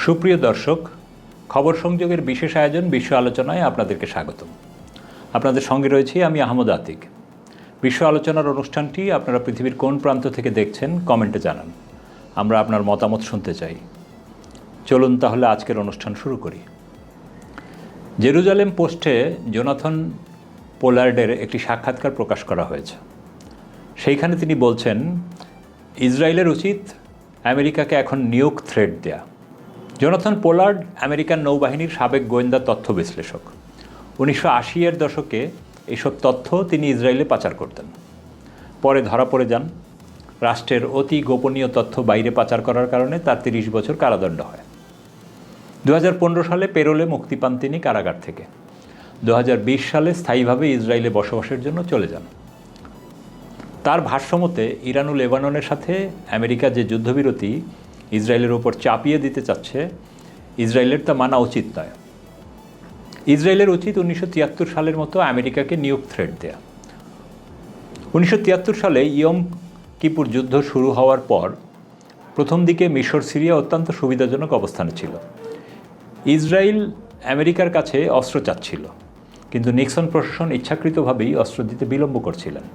সুপ্রিয় দর্শক, খবর সংযোগের বিশেষ আয়োজন বিশ্ব আলোচনায় আপনাদেরকে স্বাগতম। আপনাদের সঙ্গে রয়েছি আমি আহমদ আতিক। বিশ্ব আলোচনার অনুষ্ঠানটি আপনারা পৃথিবীর কোন প্রান্ত থেকে দেখছেন কমেন্টে জানান। আমরা আপনার মতামত শুনতে চাই। চলুন তাহলে আজকের অনুষ্ঠান শুরু করি। জেরুজালেম পোস্টে জোনাথন পোলার্ডের একটি সাক্ষাৎকার প্রকাশ করা হয়েছে। সেইখানে তিনি বলছেন, ইসরায়েলের উচিত আমেরিকাকে এখন নিউক থ্রেট দেয়া। জোনাথন পোলার্ড আমেরিকান নৌবাহিনীর সাবেক গোয়েন্দা তথ্য বিশ্লেষক। 1980-এর দশকে এইসব তথ্য তিনি ইসরায়েলে পাচার করতেন। পরে ধরা পড়ে যান। রাষ্ট্রের অতি গোপনীয় তথ্য বাইরে পাচার করার কারণে তার 30 বছর কারাদণ্ড হয়। 2015 সালে পেরোলে মুক্তি পান তিনি কারাগার থেকে। 2020 সালে স্থায়ীভাবে ইসরায়েলে বসবাসের জন্য চলে যান। তার ভাষ্যমতে ইরান ও লেবাননের সাথে আমেরিকা যে যুদ্ধবিরতি ইসরায়েলের ওপর চাপিয়ে দিতে চাচ্ছে, ইসরায়েলের তা মানা উচিত নয়। ইসরায়েলের উচিত 1973 সালের মতো আমেরিকাকে নিউক থ্রেট দেয়া। 1973 সালে ইয়ম কিপুর যুদ্ধ শুরু হওয়ার পর প্রথম দিকে মিশর, সিরিয়া অত্যন্ত সুবিধাজনক অবস্থানে ছিল। ইসরায়েল আমেরিকার কাছে অস্ত্র চাচ্ছিল, কিন্তু নিক্সন প্রশাসন ইচ্ছাকৃতভাবেই অস্ত্র দিতে বিলম্ব করছিলেন।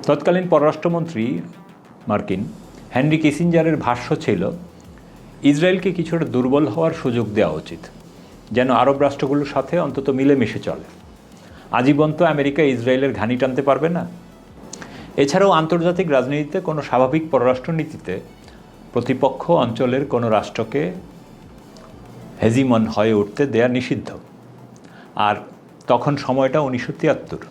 তৎকালীন পররাষ্ট্রমন্ত্রী মার্কিন হেনরি কিসিঞ্জারের ভাষ্য ছিল, ইসরায়েলকে কিছুটা দুর্বল হওয়ার সুযোগ দেওয়া উচিত, যেন আরব রাষ্ট্রগুলোর সাথে অন্তত মিলেমিশে চলে। আজীবন তো আমেরিকা ইসরায়েলের ঘানি টানতে পারবে না। এছাড়াও আন্তর্জাতিক রাজনীতিতে কোনো স্বাভাবিক পররাষ্ট্রনীতিতে প্রতিপক্ষ অঞ্চলের কোনো রাষ্ট্রকে হেজিমন হয়ে উঠতে দেয়া নিষিদ্ধ। আর তখন সময়টা 1973।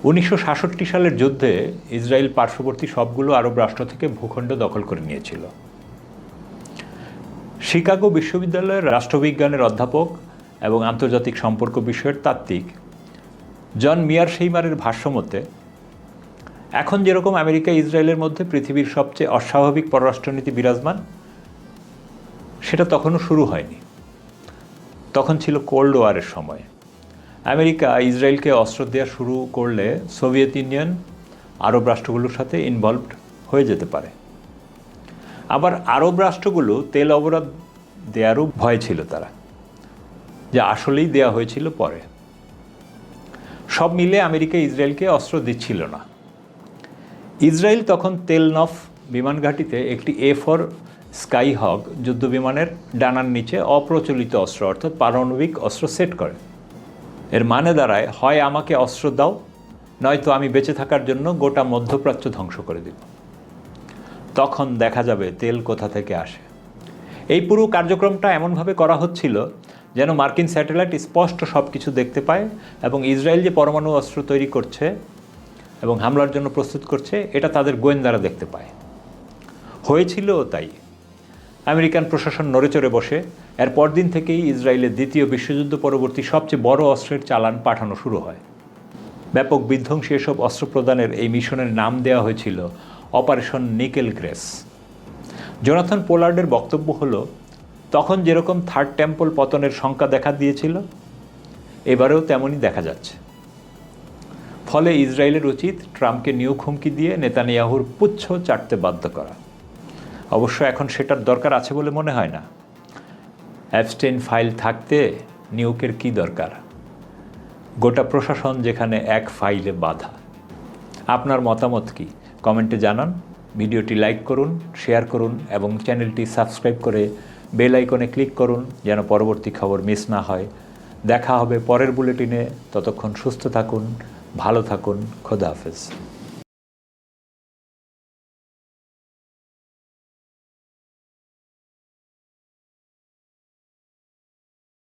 1967 সালের যুদ্ধে ইসরায়েল পার্শ্ববর্তী সবগুলো আরব রাষ্ট্র থেকে ভূখণ্ড দখল করে নিয়েছিল। শিকাগো বিশ্ববিদ্যালয়ের রাষ্ট্রবিজ্ঞানের অধ্যাপক এবং আন্তর্জাতিক সম্পর্ক বিষয়ের তাত্ত্বিক জন মিয়ারশেইমারের ভাষ্যমতে, এখন যেরকম আমেরিকা ইসরায়েলের মধ্যে পৃথিবীর সবচেয়ে অস্বাভাবিক পররাষ্ট্রনীতি বিরাজমান, সেটা তখনও শুরু হয়নি। তখন ছিল কোল্ড ওয়ারের সময়। আমেরিকা ইসরায়েলকে অস্ত্র দেওয়া শুরু করলে সোভিয়েত ইউনিয়ন আরব রাষ্ট্রগুলোর সাথে ইনভলভড হয়ে যেতে পারে। আবার আরব রাষ্ট্রগুলো তেল অবরোধ দেওয়ারও ভয় ছিল তারা, যা আসলেই দেয়া হয়েছিল পরে। সব মিলে আমেরিকা ইসরায়েলকে অস্ত্র দিচ্ছিল না। ইসরায়েল তখন তেলনফ বিমানঘাঁটিতে একটি A4 স্কাইহক যুদ্ধবিমানের ডানার নিচে অপ্রচলিত অস্ত্র অর্থাৎ পারমাণবিক অস্ত্র সেট করে। এর মানে দাঁড়ায়, হয় আমাকে অস্ত্র দাও, নয়তো আমি বেঁচে থাকার জন্য গোটা মধ্যপ্রাচ্য ধ্বংস করে দিব। তখন দেখা যাবে তেল কোথা থেকে আসে। এই পুরো কার্যক্রমটা এমনভাবে করা হচ্ছিল যেন মার্কিন স্যাটেলাইট স্পষ্ট সব কিছু দেখতে পায় এবং ইসরায়েল যে পরমাণু অস্ত্র তৈরি করছে এবং হামলার জন্য প্রস্তুত করছে, এটা তাদের গোয়েন্দারা দেখতে পায়। হয়েছিলও তাই। আমেরিকান প্রশাসন নড়েচড়ে বসে। এর পরদিন থেকেই ইসরায়েলের দ্বিতীয় বিশ্বযুদ্ধ পরবর্তী সবচেয়ে বড় অস্ত্রের চালান পাঠানো শুরু হয়। ব্যাপক বিধ্বংসী এসব অস্ত্র প্রদানের এই মিশনের নাম দেওয়া হয়েছিল অপারেশন নিকেল গ্রেস। জোনাথন পোলার্ডের বক্তব্য হলো, তখন যেরকম থার্ড টেম্পল পতনের শঙ্কা দেখা দিয়েছিল, এবারেও তেমনই দেখা যাচ্ছে। ফলে ইসরায়েলের উচিত ট্রাম্পকে নিউক হুমকি দিয়ে নেতানিয়াহুর পুচ্ছ চাটতে বাধ্য করা। অবশ্য এখন সেটার দরকার আছে বলে মনে হয় না। অ্যাবস্টেইন ফাইল থাকতে নিউকের কি দরকার? গোটা প্রশাসন যেখানে এক ফাইলে বাঁধা। আপনার মতামত কি? কমেন্টে জানান। ভিডিওটি লাইক করুন, শেয়ার করুন এবং চ্যানেলটি সাবস্ক্রাইব করে বেল আইকনে ক্লিক করুন যেন পরবর্তী খবর মিস না হয়। দেখা হবে পরের বুলেটিনে। ততক্ষণ সুস্থ থাকুন, ভালো থাকুন। খোদা হাফেজ।